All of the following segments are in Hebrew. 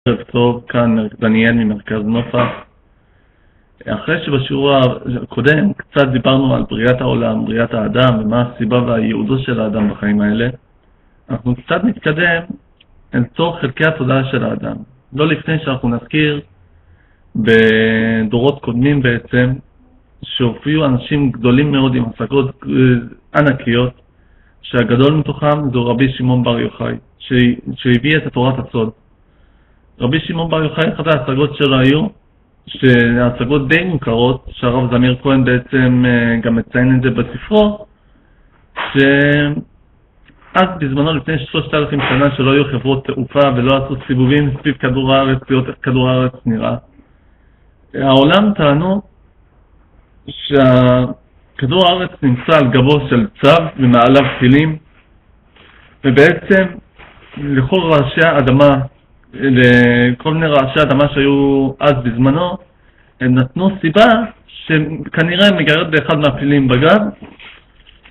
ערב טוב, כאן דניאל ממרכז נופח. אחרי שבשיעור הקודם קצת דיברנו על בריאת העולם, בריאת האדם ומה הסיבה והייעודו של האדם בחיים האלה, אנחנו קצת נתקדם אל תוך חלקי התודעה של האדם. לא לפני שאנחנו נזכיר בדורות קודמים בעצם שהופיעו אנשים גדולים מאוד עם השגות ענקיות, שהגדול מתוכם זו רבי שמעון בר יוחאי, שהביא את תורת הסוד. רבי שמעון בר יוחאי, אחת ההשגות שלו היו, שההשגות די מוכרות, שהרב זמיר כהן בעצם גם מציין את זה בספרו, שאז בזמנו לפני 3,000 שנה שלא היו חברות תעופה ולא עשו סיבובים סביב כדור הארץ, להיות איך כדור הארץ נראה. העולם טענו שכדור הארץ נמצא על גבו של צב ומעליו חילים, ובעצם לכל רעשי האדמה, לכל מיני רעשי אדמה שהיו אז בזמנו, הם נתנו סיבה שכנראה מגרד באחד מהפילים בגב,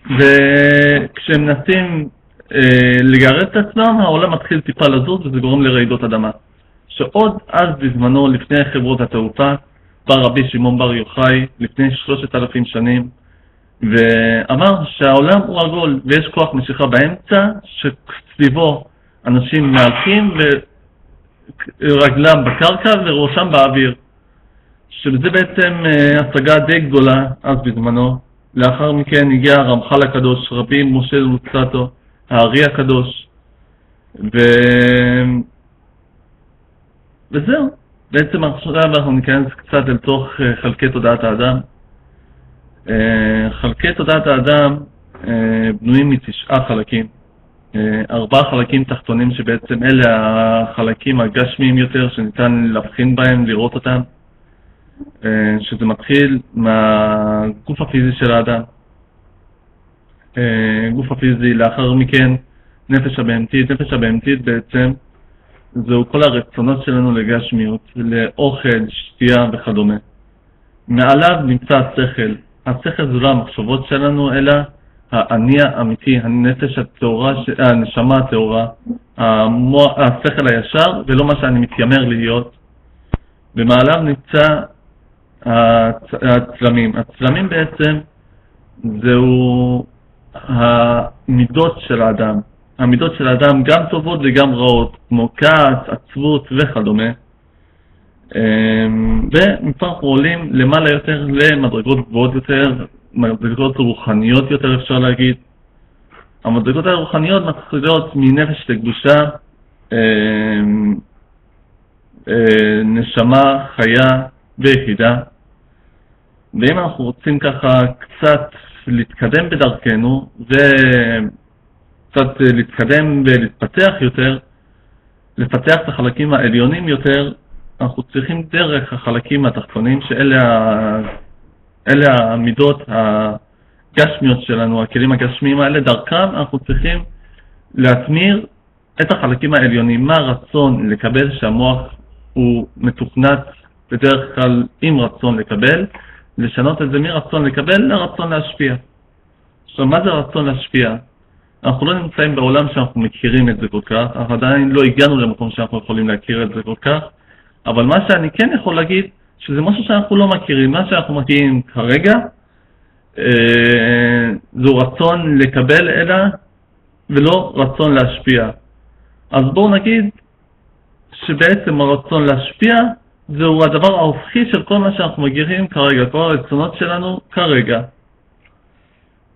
וכשהם מנסים לגרד את עצמם, העולם מתחיל טיפה לזוז וזה גורם לרעידות אדמה. שעוד אז בזמנו, לפני חברות התעופה, בא רבי שמעון בר יוחאי, לפני 3,000 שנים, ואמר שהעולם הוא עגול ויש כוח משיכה באמצע, שסביבו אנשים מהלכים רגלם בקרקע וראשם באוויר, שזה בעצם השגה די גדולה אז בזמנו. לאחר מכן הגיע הרמח"ל הקדוש, רבי משה לוצאטו, הארי הקדוש, וזהו. בעצם עכשיו אנחנו ניכנס קצת אל תוך חלקי תודעת האדם. חלקי תודעת האדם בנויים מ9 חלקים. 4 חלקים תחתונים שבעצם אלה החלקים הגשמיים יותר שניתן להבחין בהם, לראות אותם, שזה מתחיל מהגוף הפיזי של האדם. גוף הפיזי, לאחר מכן נפש הבהמתית. נפש הבהמתית בעצם זהו כל הרצונות שלנו לגשמיות, לאוכל, שתייה וכדומה. מעליו נמצא השכל. השכל זה לא המחשבות שלנו, אלא האני האמיתי, הנפש הטהורה, הנשמה הטהורה, השכל הישר, ולא מה שאני מתיימר להיות. במעליו נמצא הצלמים. הצלמים בעצם זהו המידות של האדם. המידות של האדם גם טובות וגם רעות, כמו כעס, עצבות וכדומה. ומפה אנחנו עולים למעלה יותר למדרגות גבוהות יותר, מדרגות רוחניות יותר אפשר להגיד. המדרגות הרוחניות מתחילות מנפש לקדושה, נשמה, חיה ויחידה. ואם אנחנו רוצים ככה קצת להתקדם בדרכנו וקצת להתקדם ולהתפתח יותר, לפתח את החלקים העליונים יותר, אנחנו צריכים דרך החלקים התחתונים, שאלה המידות הגשמיות שלנו, הכלים הגשמיים האלה. דרכם אנחנו צריכים להתמיר את החלקים העליונים. מה הרצון לקבל, שהמוח הוא מתוכנת בדרך כלל עם רצון לקבל, לשנות את זה מרצון לקבל לרצון להשפיע. עכשיו, מה זה רצון להשפיע? אנחנו לא נמצאים בעולם שאנחנו מכירים את זה כל כך, אנחנו עדיין לא הגענו למקום שאנחנו יכולים להכיר את זה כל כך, אבל מה שאני כן יכול להגיד, שזה משהו שאנחנו לא מכירים. מה שאנחנו מכירים כרגע, זו רצון לקבל אלא, ולא רצון להשפיע. אז בואו נגיד שבעצם הרצון להשפיע, זהו הדבר ההופכי של כל מה שאנחנו מכירים כרגע, כל הרצונות שלנו כרגע.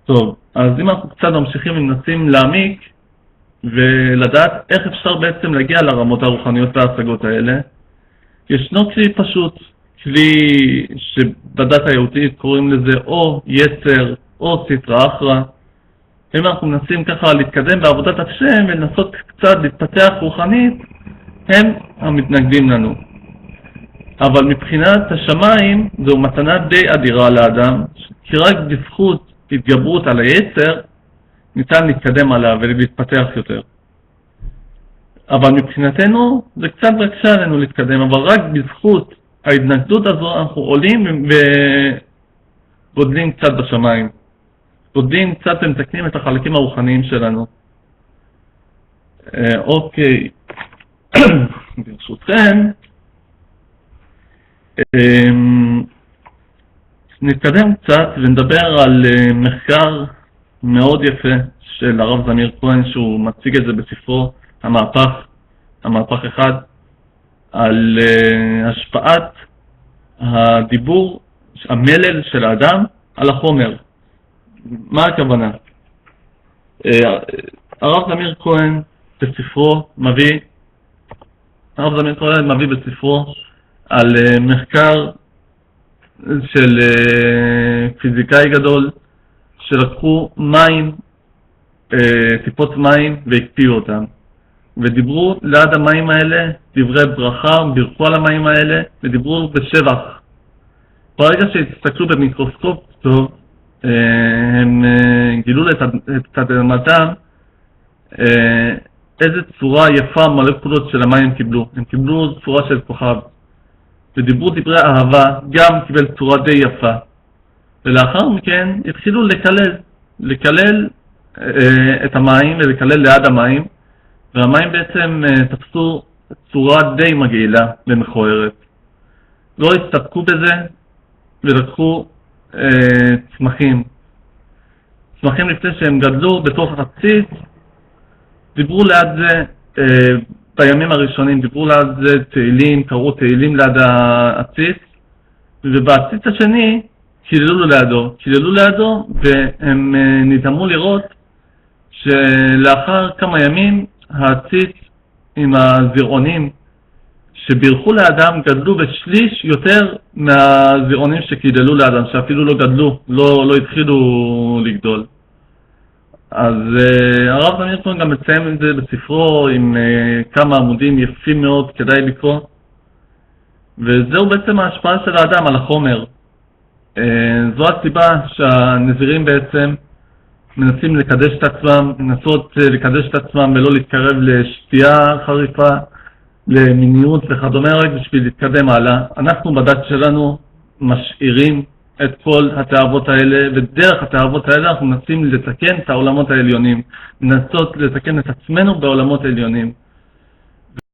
טוב, אז אם אנחנו קצת ממשיכים ומנסים להעמיק, ולדעת איך אפשר בעצם להגיע לרמות הרוחניות וההשגות האלה, ישנו כלי פשוט, כלי שבדת היהודית קוראים לזה או יצר או סטרא אחרא. אם אנחנו מנסים ככה להתקדם בעבודת השם ולנסות קצת להתפתח רוחנית, הם המתנגדים לנו. אבל מבחינת השמיים זו מתנה די אדירה לאדם, כי רק בזכות התגברות על היצר ניתן להתקדם עליו ולהתפתח יותר. אבל מבחינתנו זה קצת מקשה עלינו להתקדם, אבל רק בזכות ההתנגדות הזו אנחנו עולים וגודלים קצת בשמיים. גודלים קצת ומתקנים את החלקים הרוחניים שלנו. אוקיי. ברשותכם, נתקדם קצת ונדבר על מחקר מאוד יפה של הרב זמיר כהן, שהוא מציג את זה בספרו המהפך אחד, על השפעת הדיבור, המלל של האדם על החומר. מה הכוונה? הרב זמיר כהן מביא בספרו על מחקר של פיזיקאי גדול שלקחו מים, טיפות מים, והקפיאו אותם ודיברו ליד המים האלה דברי ברכה, בירכו על המים האלה ודיברו בשבח. ברגע שהסתכלו במיקרוסקופ טוב, הם גילו לתדהמתם איזה צורה יפה המולקולות של המים קיבלו. הם קיבלו צורה של כוכב ודיברו דברי אהבה, גם קיבל צורה די יפה. ולאחר מכן התחילו לקלל את המים ולקלל ליד המים, והמים בעצם תפסו צורה די מגעילה ומכוערת. לא הסתפקו בזה ולקחו צמחים לפני שהם גדלו בתוך החציץ, דיברו ליד זה בימים הראשונים, דיברו ליד זה תהילים, קראו תהילים ליד העציץ, ובעציץ השני קיללו לידו, והם נדהמו לראות שלאחר כמה ימים העציץ עם הזרעונים שבירכו לאדם גדלו בשליש יותר מהזרעונים שקיללו לאדם, שאפילו לא גדלו, לא התחילו לגדול. אז הרב זמיר כהן גם מציין את זה בספרו עם כמה עמודים יפים מאוד, כדאי לקרוא. וזהו בעצם ההשפעה של האדם על החומר. זו הסיבה שהנזירים בעצם מנסים לקדש את עצמם ולא להתקרב לשתייה חריפה, למיניות וכדומה, רק בשביל להתקדם הלאה. אנחנו בדת שלנו משאירים את כל התאוות האלה, ודרך התאוות האלה אנחנו מנסים לתקן את העולמות העליונים, מנסות לתקן את עצמנו בעולמות העליונים.